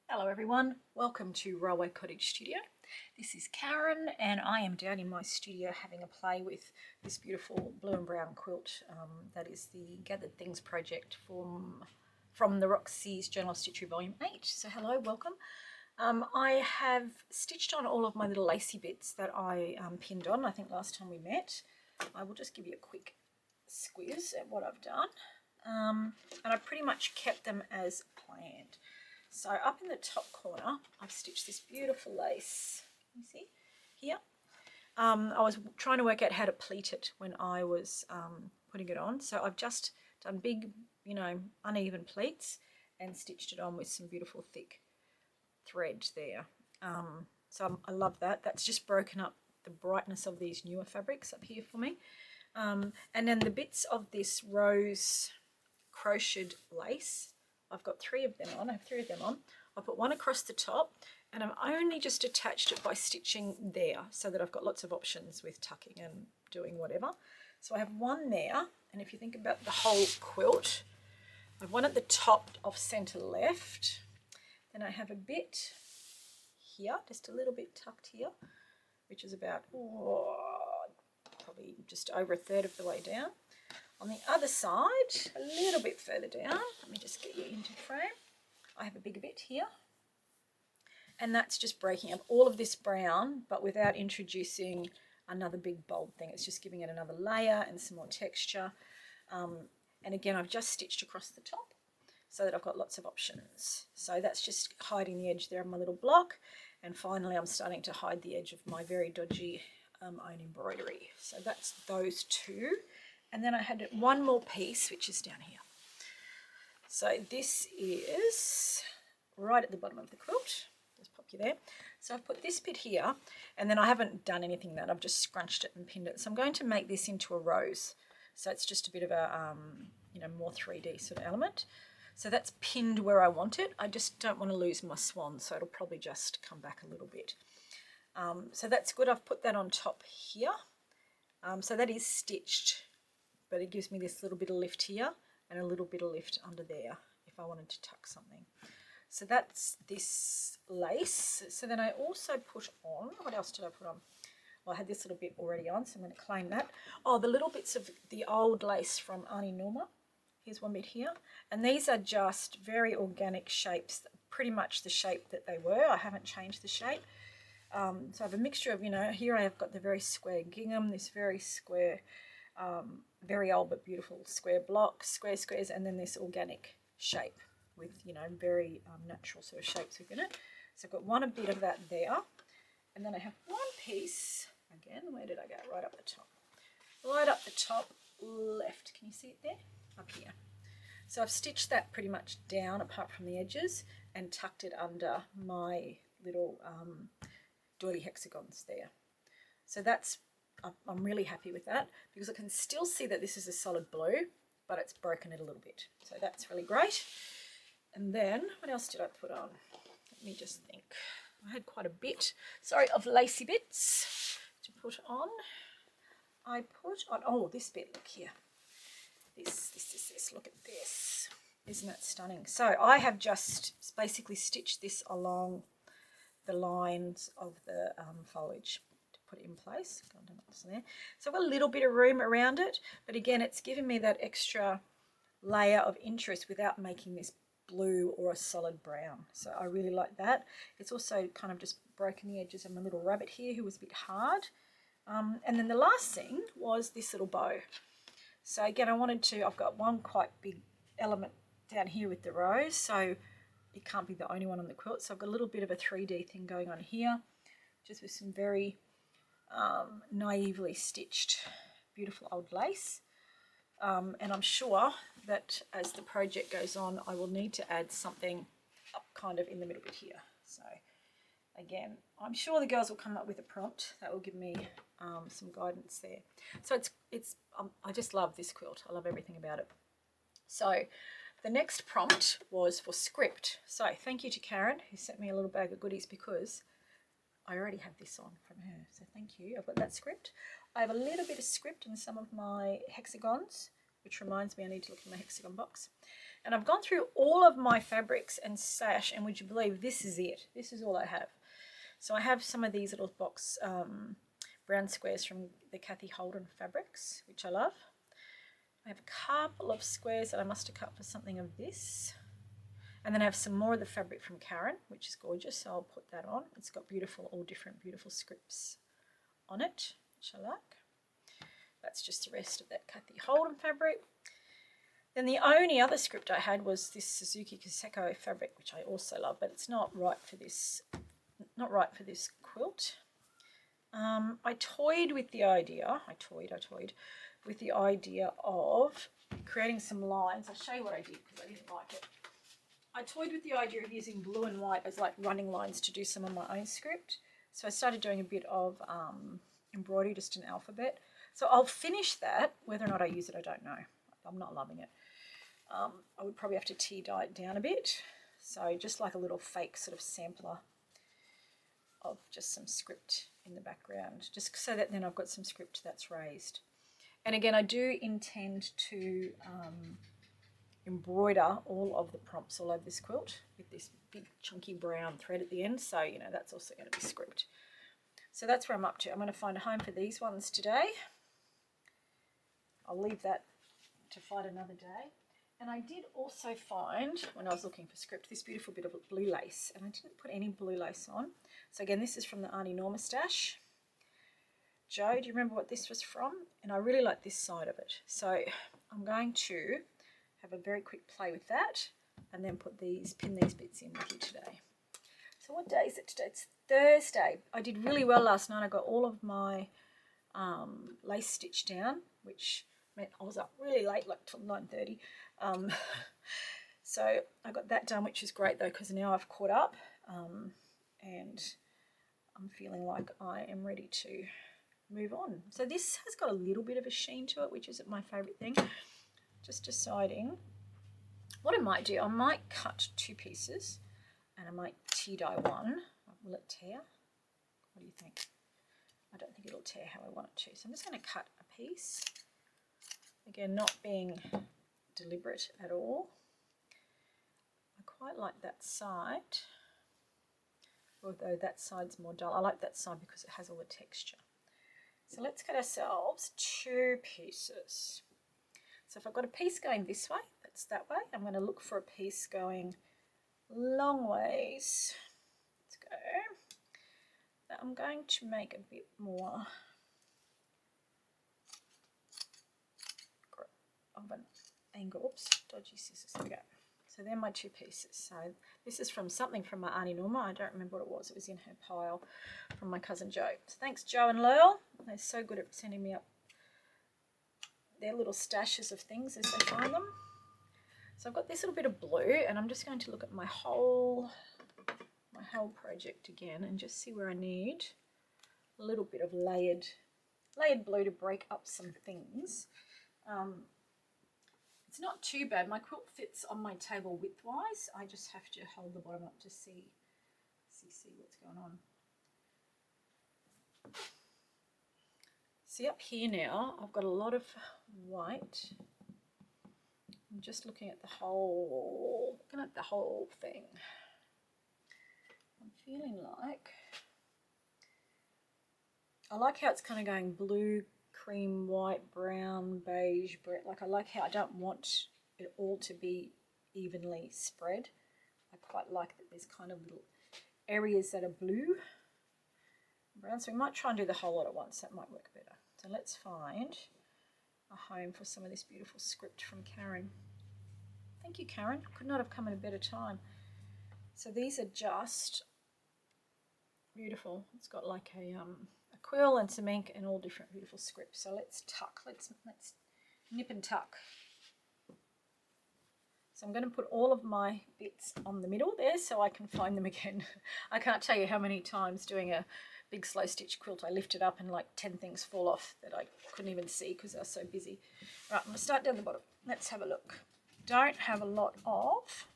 Hello everyone, welcome to Railway Cottage Studio. This is Karen and I am down in my studio having a play with this beautiful blue and brown quilt. That is the Gathered Things project from the Roxy's Journal of Stitchery Volume 8. So hello, welcome. I have stitched on all of my little lacy bits that I pinned on, I think last time we met. I will just give you a quick squiz at what I've done. And I pretty much kept them as planned. So up in the top corner, I've stitched this beautiful lace. You see here? I was trying to work out how to pleat it when I was putting it on. So I've just done big, uneven pleats and stitched it on with some beautiful thick thread there. I love that. That's just broken up the brightness of these newer fabrics up here for me. And then the bits of this rose crocheted lace, I've got three of them on. I have three of them on. I put one across the top and I've only just attached it by stitching there so that I've got lots of options with tucking and doing whatever. So I have one there, and if you think about the whole quilt, I have one at the top of center left. Then I have a bit here, just a little bit tucked here, which is about probably just over a third of the way down. On the other side, a little bit further down, let me just get you into frame. I have a bigger bit here, and that's just breaking up all of this brown, but without introducing another big bold thing. It's just giving it another layer and some more texture. And again, I've just stitched across the top so that I've got lots of options. So that's just hiding the edge there of my little block. And finally, I'm starting to hide the edge of my very dodgy own embroidery. So that's those two. And then I had one more piece, which is down here. So this is right at the bottom of the quilt. Just pop you there. So I've put this bit here, and then I haven't done anything with that. I've just scrunched it and pinned it. So I'm going to make this into a rose. So it's just a bit of a, more 3D sort of element. So that's pinned where I want it. I just don't want to lose my swan, so it'll probably just come back a little bit. So that's good. I've put that on top here. So that is stitched, but it gives me this little bit of lift here and a little bit of lift under there if I wanted to tuck something. So that's this lace. So then I also put on, what else did I put on? Well, I had this little bit already on, so I'm going to claim that. Oh, the little bits of the old lace from Auntie Norma. Here's one bit here. And these are just very organic shapes, pretty much the shape that they were. I haven't changed the shape. So I have a mixture of, here I have got the very square gingham, this very square, very old but beautiful square block, square squares, and then this organic shape with, very natural sort of shapes within it. So I've got a bit of that there. And then I have one piece, again, where did I go? Right up the top. Right up the top left. Can you see it there? Up here. So I've stitched that pretty much down apart from the edges and tucked it under my little doily hexagons there. So that's, I'm really happy with that because I can still see that this is a solid blue, but it's broken it a little bit. So that's really great. And then what else did I put on? Let me just think. I had quite a bit, of lacy bits to put on. I put on, oh, this bit, look here. This, look at this. Isn't that stunning? So I have just basically stitched this along the lines of the foliage to put it in place. So I've got a little bit of room around it, but again, it's giving me that extra layer of interest without making this blue or a solid brown. So I really like that. It's also kind of just broken the edges of my little rabbit here who was a bit hard. And then the last thing was this little bow. So again, I've got one quite big element down here with the rose, so it can't be the only one on the quilt. So I've got a little bit of a 3D thing going on here, just with some very naively stitched beautiful old lace. And I'm sure that as the project goes on, I will need to add something up kind of in the middle bit here. So again, I'm sure the girls will come up with a prompt that will give me some guidance there. So I just love this quilt. I love everything about it. So the next prompt was for script. So thank you to Karin, who sent me a little bag of goodies because I already have this on from her. So thank you. I've got that script. I have a little bit of script in some of my hexagons, which reminds me I need to look in my hexagon box. And I've gone through all of my fabrics and stash, and would you believe this is it? This is all I have. So I have some of these little box brown squares from the Kathy Holden fabrics, which I love. I have a couple of squares that I must have cut for something of this. And then I have some more of the fabric from Karin, which is gorgeous, so I'll put that on. It's got beautiful, all different beautiful scripts on it, which I like. That's just the rest of that Kathy Holden fabric. Then the only other script I had was this Suzuki Kaseko fabric, which I also love, but it's not right for this quilt. I toyed with the idea. I toyed with the idea of creating some lines. I'll show you what I did because I didn't like it. I toyed with the idea of using blue and white as like running lines to do some of my own script. So I started doing a bit of embroidery, just an alphabet. So I'll finish that. Whether or not I use it, I don't know. I'm not loving it. I would probably have to tea dye it down a bit. So just like a little fake sort of sampler of just some script in the background, just so that then I've got some script that's raised. And again, I do intend to embroider all of the prompts all over this quilt with this big chunky brown thread at the end, so you know that's also going to be script. So that's where I'm up to. I'm going to find a home for these ones today. I'll leave that to find another day. And I did also find, when I was looking for script, this beautiful bit of blue lace, and I didn't put any blue lace on. So again, this is from the Auntie Norma stash. Joe, do you remember what this was from? And I really like this side of it. So I'm going to have a very quick play with that and then pin these bits in with you today. So what day is it today? It's Thursday. I did really well last night. I got all of my lace stitched down, which meant I was up really late, like till 9:30. So I got that done, which is great though, because now I've caught up and I'm feeling like I am ready to move on. So this has got a little bit of a sheen to it, which isn't my favourite thing. Just deciding what I might do. I might cut 2 pieces and I might tea dye one. Will it tear? What do you think? I don't think it'll tear how I want it to. So I'm just going to cut a piece. Again, not being deliberate at all. I quite like that side, although that side's more dull. I like that side because it has all the texture. So let's get ourselves 2 pieces. So if I've got a piece going this way, that's that way. I'm going to look for a piece going long ways. Let's go. Now I'm going to make a bit more of an angle. Oops, dodgy scissors. There we go. So they're my 2 pieces. So this is from something from my Auntie Norma. I don't remember what it was. It was in her pile from my cousin Joe. So thanks Joe and Lyle. They're so good at sending me up their little stashes of things as they find them. So I've got this little bit of blue, and I'm just going to look at my whole project again and just see where I need a little bit of layered blue to break up some things. It's not too bad. My quilt fits on my table widthwise. I just have to hold the bottom up to see what's going on. See up here now, I've got a lot of white. I'm just looking at the whole thing. I'm feeling like I like how it's kind of going blue, cream, white, brown, beige, like I like how I don't want it all to be evenly spread. I quite like that there's kind of little areas that are blue, brown. So we might try and do the whole lot at once. That might work better. So let's find a home for some of this beautiful script from Karin. Thank you, Karin. Could not have come at a better time. So these are just beautiful. It's got like a quill and some ink and all different beautiful scripts. So let's tuck. Let's nip and tuck. So I'm going to put all of my bits on the middle there so I can find them again. I can't tell you how many times doing a big slow stitch quilt I lifted up and like 10 things fall off that I couldn't even see because I was so busy. Right, I'm going to start down the bottom. Let's have a look. Don't have a lot of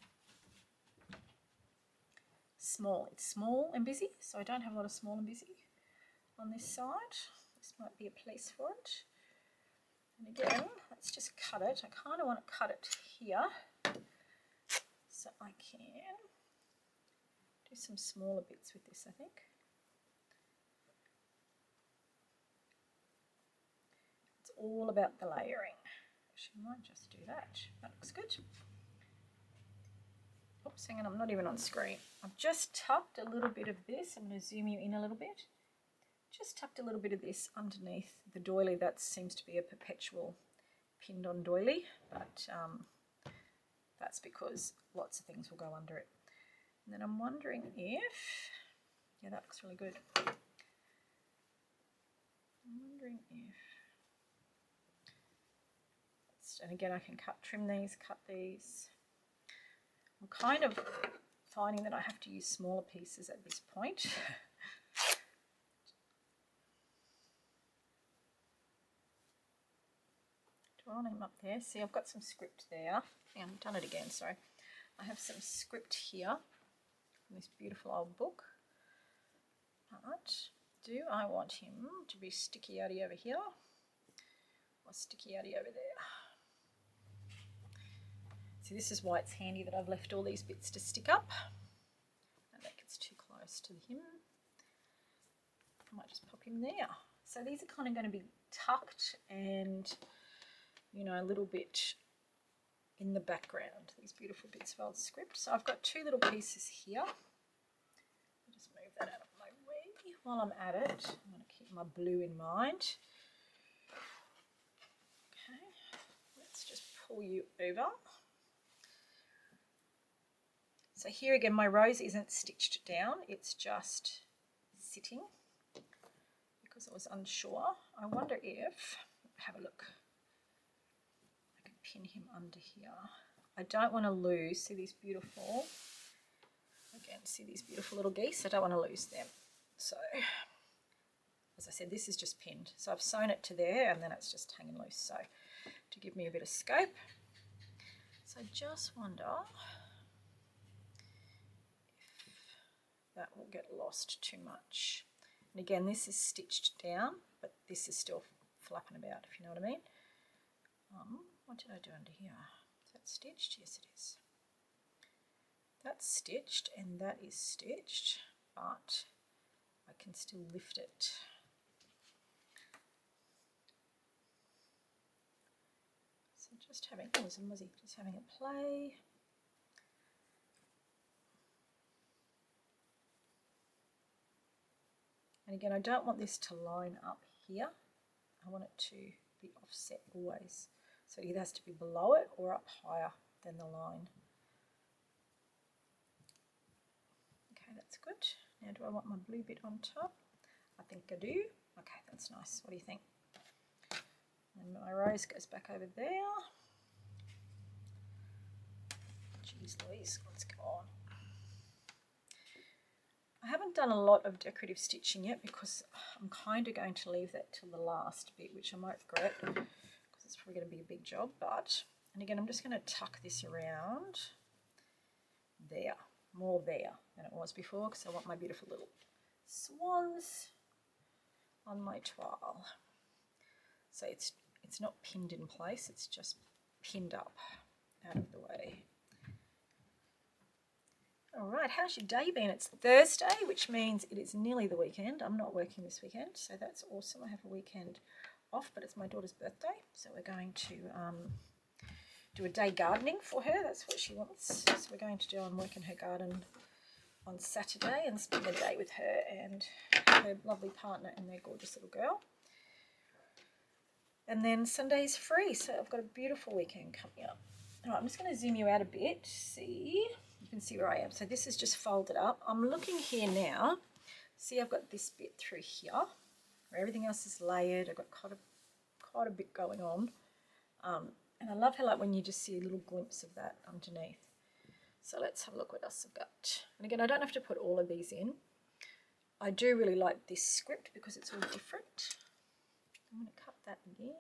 small. It's small and busy, so I don't have a lot of small and busy on this side. This might be a place for it. And again, let's just cut it. I kind of want to cut it here So I can do some smaller bits with this, I think. It's all about the layering. Actually, I might just do that. That looks good. Oops, hang on, I'm not even on screen. I've just tucked a little bit of this. I'm going to zoom you in a little bit. Just tucked a little bit of this underneath the doily. That seems to be a perpetual pinned on doily, but that's because lots of things will go under it. And then I'm wondering if, yeah, that looks really good. I'm wondering if, and again, I can trim these, cut these. I'm kind of finding that I have to use smaller pieces at this point. Drawing them up there. See, I've got some script there. Yeah, I've done it again, sorry. I have some script here in this beautiful old book. But do I want him to be sticky-outy over here or sticky-outy over there? See, this is why it's handy that I've left all these bits to stick up. And that gets too close to him. I might just pop him there. So these are kind of going to be tucked and, you know, a little bit in the background, these beautiful bits of old script. So I've got two little pieces here. I'll just move that out of my way. While I'm at it, I'm going to keep my blue in mind. Okay, let's just pull you over. So here again, my rose isn't stitched down, it's just sitting because I was unsure. I wonder if, have a look, I can pin him under here. I don't want to lose, see these beautiful, again, see these beautiful little geese? I don't want to lose them. So, as I said, this is just pinned. So I've sewn it to there and then it's just hanging loose. So, to give me a bit of scope. So I just wonder that will get lost too much. And again, this is stitched down, but this is still flapping about, if you know what I mean. What did I do under here? Is that stitched? Yes, it is. That's stitched and that is stitched, but I can still lift it. So just having, oh, there's a muzzy, just having a play. And again, I don't want this to line up here. I want it to be offset always. So it either has to be below it or up higher than the line. Okay, that's good. Now do I want my blue bit on top? I think I do. Okay, that's nice. What do you think? And my rose goes back over there. Jeez Louise, let's go on. I haven't done a lot of decorative stitching yet because I'm kind of going to leave that till the last bit, which I might regret because it's probably going to be a big job. But, and again, I'm just going to tuck this around there, more there than it was before because I want my beautiful little swans on my toile. So it's not pinned in place, it's just pinned up out of the way. Alright, how's your day been? It's Thursday, which means it is nearly the weekend. I'm not working this weekend, so that's awesome. I have a weekend off, but it's my daughter's birthday, so we're going to do a day gardening for her. That's what she wants. So we're going to do, I'm working her garden on Saturday and spend the day with her and her lovely partner and their gorgeous little girl. And then Sunday's free, so I've got a beautiful weekend coming up. All right, I'm just going to zoom you out a bit. See, you can see where I am. So this is just folded up. I'm looking here now. See, I've got this bit through here where everything else is layered. I've got quite a bit going on. And I love how, like, when you just see a little glimpse of that underneath. So let's have a look what else I've got. And again, I don't have to put all of these in. I do really like this script because it's all different. I'm going to cut that again.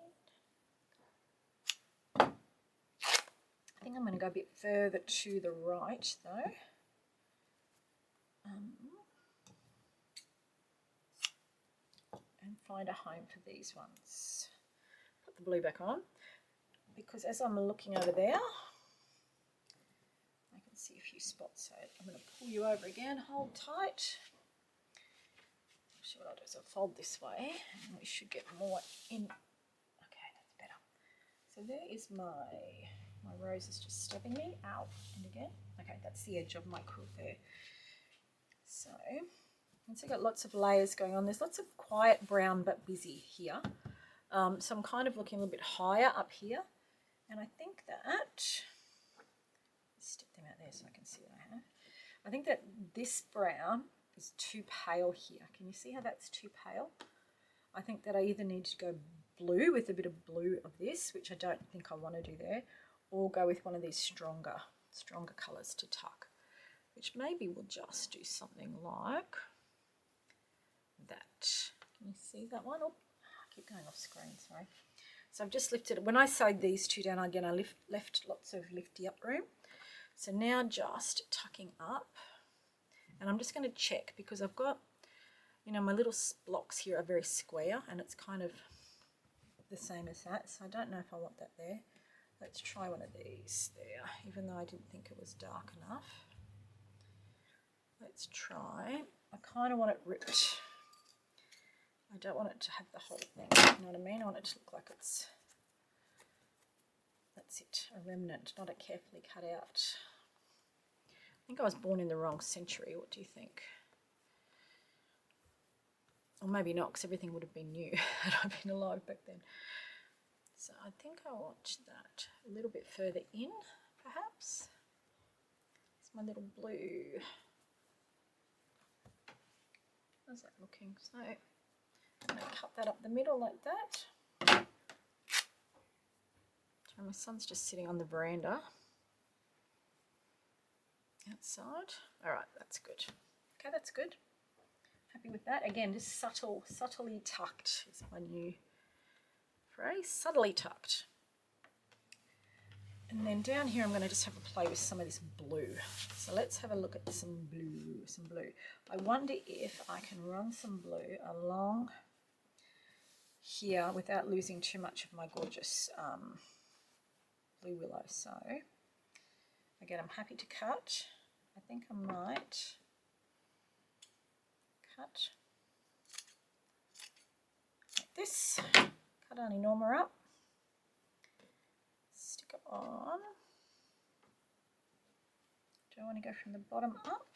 I think I'm going to go a bit further to the right though. And find a home for these ones. Put the blue back on because as I'm looking over there, I can see a few spots. So I'm going to pull you over again, hold tight. Actually, what I'll do is I'll fold this way and we should get more in. Okay, that's better. So there is my rose is just stabbing me. Ow, and again. Okay, that's the edge of my quilt there. So, once I've got lots of layers going on, there's lots of quiet brown but busy here. So I'm kind of looking a little bit higher up here. And I think that, stick them out there so I can see what I have. I think that this brown is too pale here. Can you see how that's too pale? I think that I either need to go blue with a bit of blue of this, which I don't think I want to do there, or go with one of these stronger colours to tuck, which maybe we'll just do something like that. Can you see that one? Oh, I keep going off screen, sorry. So I've just lifted, when I sewed these two down again, I left lots of lifty up room. So now just tucking up, and I'm just going to check because I've got, you know, my little blocks here are very square and it's kind of the same as that. So I don't know if I want that there. Let's try one of these there, even though I didn't think it was dark enough. Let's try. I kind of want it ripped. I don't want it to have the whole thing, you know what I mean? I want it to look like it's, that's it, a remnant, not a carefully cut out. I think I was born in the wrong century. What do you think? Or maybe not, because everything would have been new had I been alive back then. So I think I want that a little bit further in, perhaps. It's my little blue. How's that looking? So I'm going to cut that up the middle like that. So my son's just sitting on the veranda outside. All right, that's good. Okay, that's good. Happy with that. Again, just subtly tucked is my new phrase. Subtly tucked. And then down here, I'm going to just have a play with some of this blue. So let's have a look at some blue. I wonder if I can run some blue along here without losing too much of my gorgeous blue willow. So again, I'm happy to cut. I think I might cut like this. Cut Auntie Norma up. Stick it on. Do I want to go from the bottom up?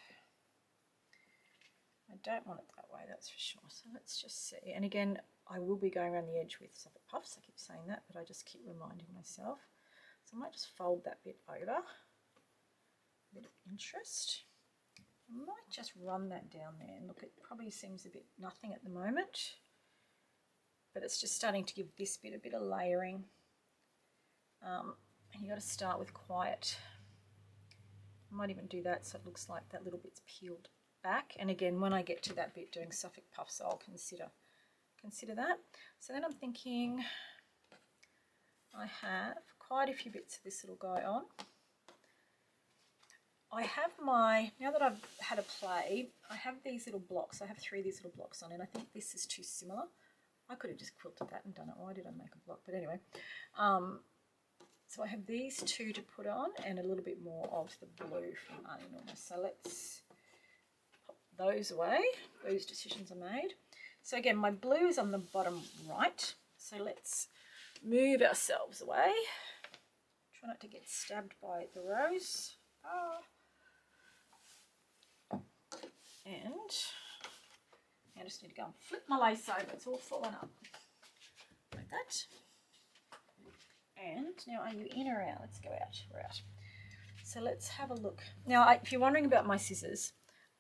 I don't want it that way, that's for sure. So let's just see. And again, I will be going around the edge with Suffolk Puffs. I keep saying that, but I just keep reminding myself. So I might just fold that bit over. A bit of interest. I might just run that down there. And look, it probably seems a bit nothing at the moment, but it's just starting to give this bit a bit of layering. And you got to start with quiet. I might even do that so it looks like that little bit's peeled back. And again, when I get to that bit doing Suffolk Puffs, I'll consider that. So then I'm thinking I have quite a few bits of this little guy on. I have now that I've had a play, I have these little blocks. I have 3 of these little blocks on, and I think this is too similar. I could have just quilted that and done it. Why did I make a block? But anyway, so I have these 2 to put on and a little bit more of the blue from Auntie Norma. So let's pop those away. Those decisions are made. So again, my blue is on the bottom right. So let's move ourselves away. Try not to get stabbed by the rose. And I just need to go and flip my lace over. It's all fallen up. Like that. And now are you in or out? Let's go out. We're out. So let's have a look. Now, if you're wondering about my scissors,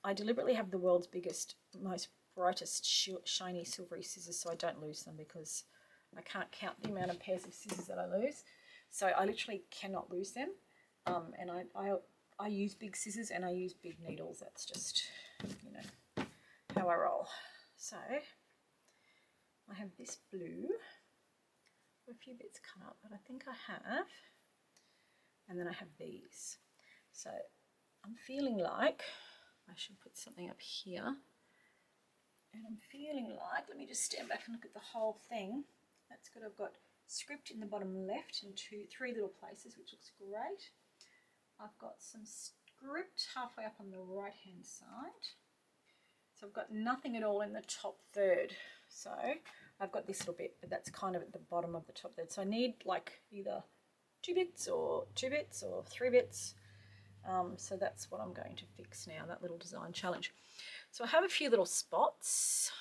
I deliberately have the world's biggest, most brightest, shiny, silvery scissors so I don't lose them, because I can't count the amount of pairs of scissors that I lose. So I literally cannot lose them. And I use big scissors and I use big needles. That's just, you know, how I roll. So I have this blue. A few bits cut up, but I think I have. And then I have these. So I'm feeling like I should put something up here. And I'm feeling like, let me just stand back and look at the whole thing. That's good. I've got script in the bottom left in 3 little places, which looks great. I've got some script halfway up on the right hand side. So I've got nothing at all in the top third. So I've got this little bit, but that's kind of at the bottom of the top third. So I need like either 2 bits or 3 bits. So that's what I'm going to fix now, that little design challenge. So I have a few little spots.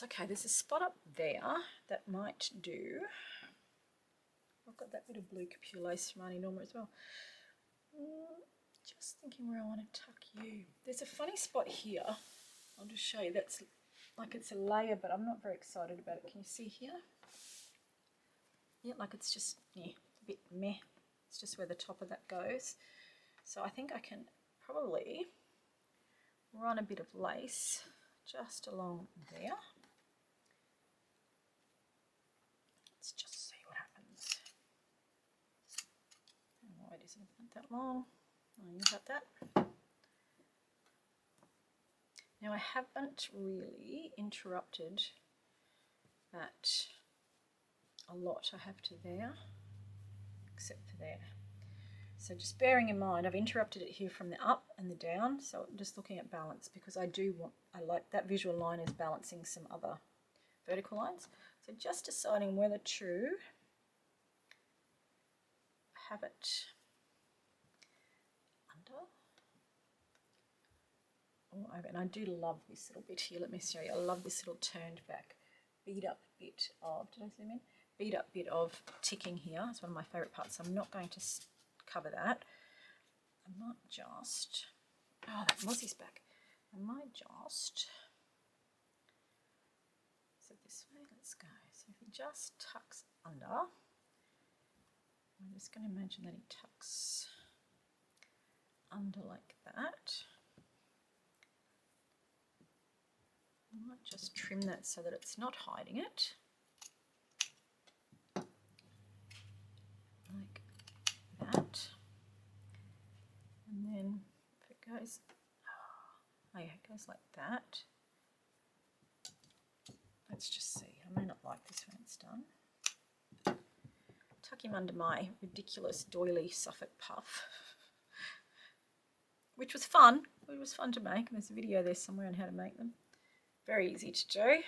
Okay, there's a spot up there that might do. I've got that bit of blue capure lace from Auntie Norma as well. Just thinking where I want to tuck you. There's a funny spot here. I'll just show you. That's like it's a layer, but I'm not very excited about it. Can you see here? Yeah, like it's just a bit meh. It's just where the top of that goes. So I think I can probably run a bit of lace just along there. Let's just see what happens. Why isn't it that long? Oh, you got that. Now I haven't really interrupted that a lot. I have to there, except for there. So just bearing in mind, I've interrupted it here from the up and the down. So I'm just looking at balance because I like that visual line is balancing some other vertical lines. So just deciding whether to have it under. Oh, and I do love this little bit here. Let me show you. I love this little turned back, beat up bit of, did I zoom in? Beat up bit of ticking here. It's one of my favourite parts. So I'm not going to cover that. I might just, oh, that mozzie's back. I might just, so this way, let's go. So if he just tucks under, I'm just going to imagine that he tucks under like that. I might just trim that so that it's not hiding it. Like that. And then if it goes, oh yeah, it goes like that. Let's just see. I may not like this when it's done. Tuck him under my ridiculous doily Suffolk puff. Which was fun. It was fun to make. There's a video there somewhere on how to make them. Very easy to do. I'm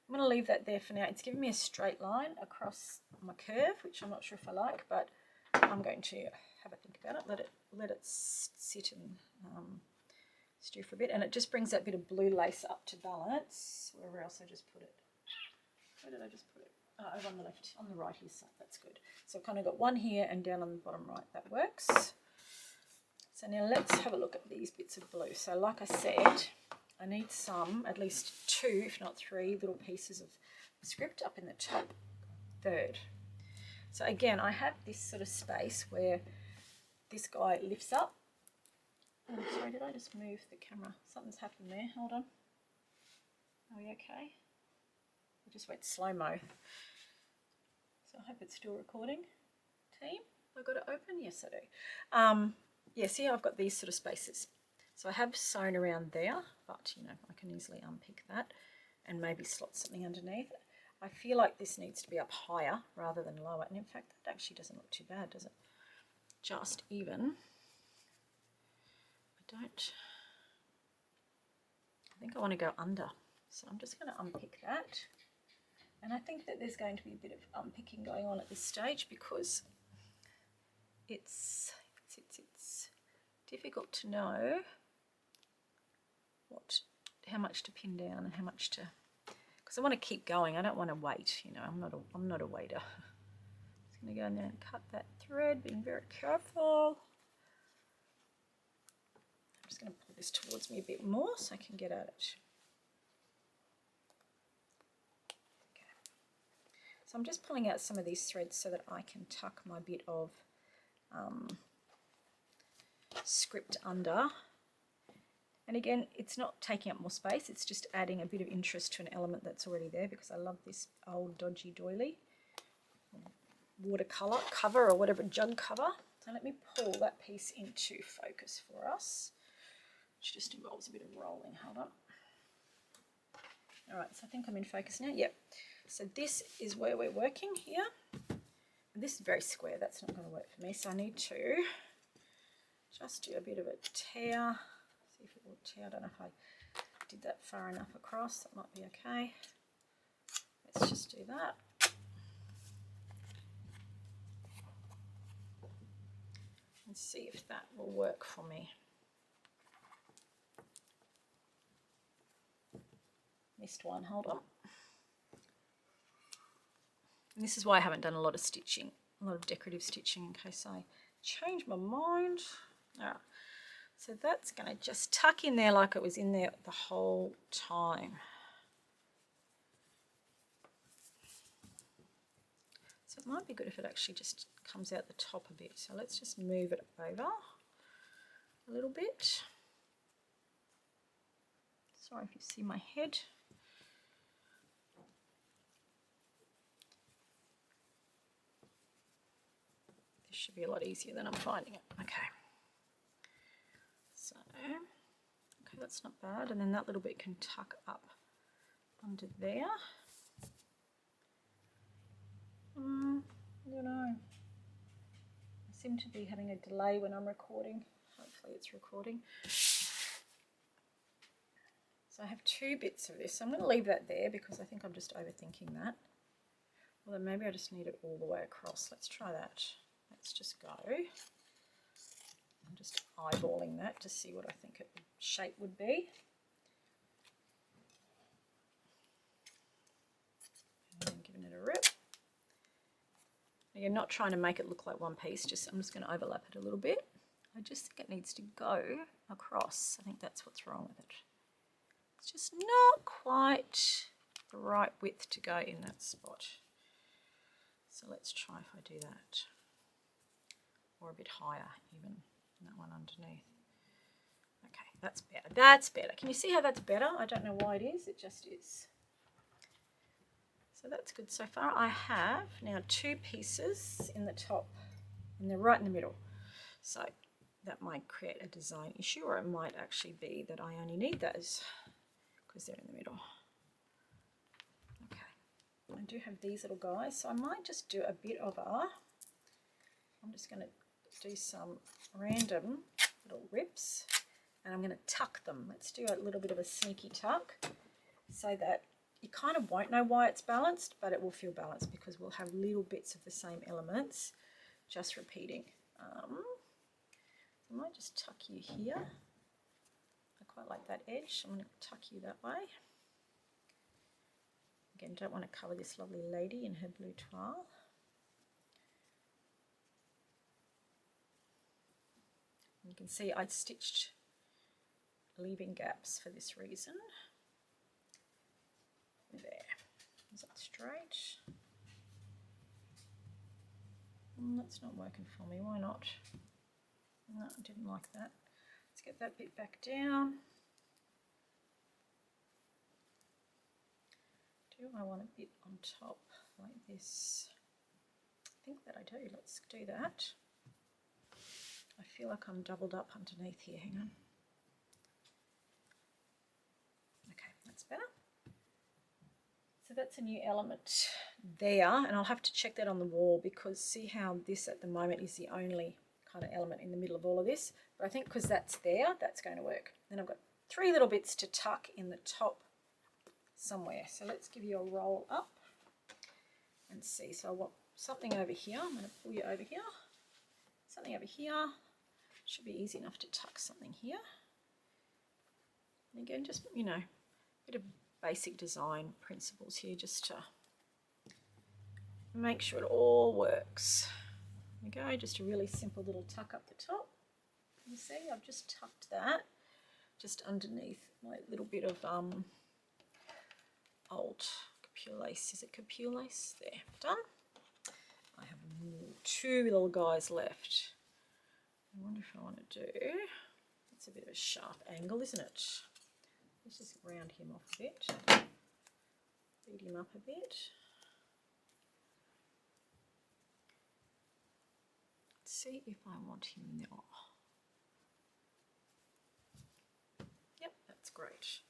going to leave that there for now. It's giving me a straight line across my curve, which I'm not sure if I like, but I'm going to have a think about it. Let it sit and stew for a bit, and it just brings that bit of blue lace up to balance. Wherever else I just put it? Where did I just put it? Oh, over on the left, on the right here side. That's good. So I've kind of got one here and down on the bottom right. That works. So now let's have a look at these bits of blue. So like I said, I need at least 2, if not 3 little pieces of script up in the top third. So again, I have this sort of space where this guy lifts up. Oh, sorry, did I just move the camera? Something's happened there. Hold on. Are we okay? I just went slow-mo. So I hope it's still recording. Team, I've got it open? Yes, I do. Yeah, see how I've got these sort of spaces. So I have sewn around there, but you know, I can easily unpick that and maybe slot something underneath. I feel like this needs to be up higher rather than lower. And in fact, that actually doesn't look too bad, does it? Just even. I think I want to go under. So I'm just going to unpick that. And I think that there's going to be a bit of unpicking going on at this stage because it's difficult to know how much to pin down and how much to, because I want to keep going. I don't want to wait, you know. I'm not a waiter. Just going to go in there and cut that thread, being very careful. I'm just going to pull this towards me a bit more so I can get at it. Okay. So I'm just pulling out some of these threads so that I can tuck my bit of script under. And again, it's not taking up more space, it's just adding a bit of interest to an element that's already there because I love this old dodgy doily. Watercolour cover or whatever, jug cover. So let me pull that piece into focus for us, which just involves a bit of rolling. Hold on. All right, so I think I'm in focus now. Yep. So this is where we're working here. this is very square, that's not going to work for me, so I need to just do a bit of a tear. See if it will tear. I don't know if I did that far enough across. That might be okay. Let's just do that. And see if that will work for me. Missed one, hold on. And this is why I haven't done a lot of stitching, a lot of decorative stitching, in case I change my mind. All right. So that's going to just tuck in there like it was in there the whole time. So it might be good if it actually just comes out the top a bit. So let's just move it over a little bit. Sorry if you see my head. This should be a lot easier than I'm finding it. Okay. So, okay, that's not bad. And then that little bit can tuck up under there. I don't know. I seem to be having a delay when I'm recording. Hopefully it's recording. So I have two bits of this. So I'm going to leave that there because I think I'm just overthinking that. Well, then maybe I just need it all the way across. Let's try that. Let's just go. I'm just eyeballing that to see what I think the shape would be. And giving it a rip. Now, you're not trying to make it look like one piece, I'm just going to overlap it a little bit. I just think it needs to go across. I think that's what's wrong with it. It's just not quite the right width to go in that spot. So let's try if I do that. Or a bit higher even, that one underneath. Okay, that's better. That's better. Can you see how that's better? I don't know why it is. It just is. So that's good so far. I have now two pieces in the top, and they're right in the middle. So that might create a design issue, or it might actually be that I only need those because they're in the middle. Okay, I do have these little guys, so I might just do a bit of I'm just going to do some random little rips, and I'm going to tuck them. Let's do a little bit of a sneaky tuck so that you kind of won't know why it's balanced, but it will feel balanced because we'll have little bits of the same elements just repeating. I might just tuck you here. I quite like that edge. I'm going to tuck you that way. Again, don't want to cover this lovely lady in her blue toile. You can see I stitched leaving gaps for this reason. There. Is that straight? That's not working for me. Why not? No, I didn't like that. Let's get that bit back down. Do I want a bit on top like this? I think that I do. Let's do that. I feel like I'm doubled up underneath here. Hang on. Okay, that's better. So that's a new element there, and I'll have to check that on the wall because see how this at the moment is the only kind of element in the middle of all of this, but I think because that's there, that's going to work. Then I've got three little bits to tuck in the top somewhere. So let's give you a roll up and see. So I want something over here. I'm going to pull you over here. Something over here. Should be easy enough to tuck something here. And again, just, you know, a bit of basic design principles here just to make sure it all works. There we go, just a really simple little tuck up the top. You see, I've just tucked that just underneath my little bit of old capure lace. Is it capure lace? There, done. I have two little guys left. I wonder if I want to do, it's a bit of a sharp angle, isn't it? Let's just round him off a bit, beat him up a bit. Let's see if I want him in there. Yep, that's great.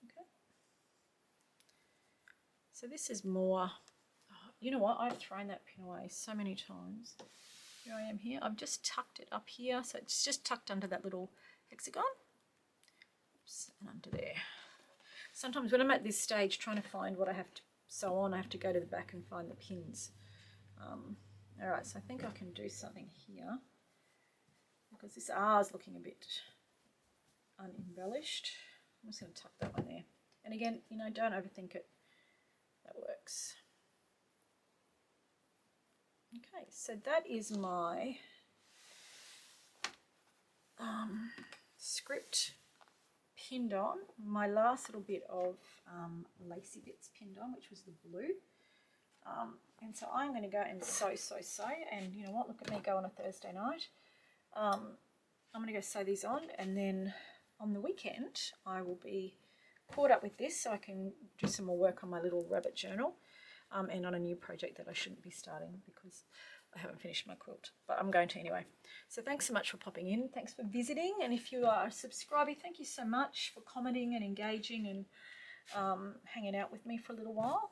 Okay. So this is more, you know what? I've thrown that pin away so many times. Here I am here. I've just tucked it up here, so it's just tucked under that little hexagon. Oops, and under there. Sometimes when I'm at this stage trying to find what I have to sew on, I have to go to the back and find the pins. All right, so I think I can do something here because this R is looking a bit unembellished. I'm just going to tuck that one there. And again, you know, don't overthink it. That works. Okay, so that is my script pinned on. My last little bit of lacy bits pinned on, which was the blue. And so I'm going to go and sew, and you know what, look at me go on a Thursday night. I'm going to go sew these on, and then on the weekend I will be caught up with this so I can do some more work on my little rabbit journal and on a new project that I shouldn't be starting because I haven't finished my quilt, but I'm going to anyway. So thanks so much for popping in. Thanks for visiting, and if you are a subscriber, thank you so much for commenting and engaging and hanging out with me for a little while.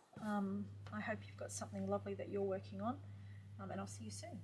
I hope you've got something lovely that you're working on, and I'll see you soon.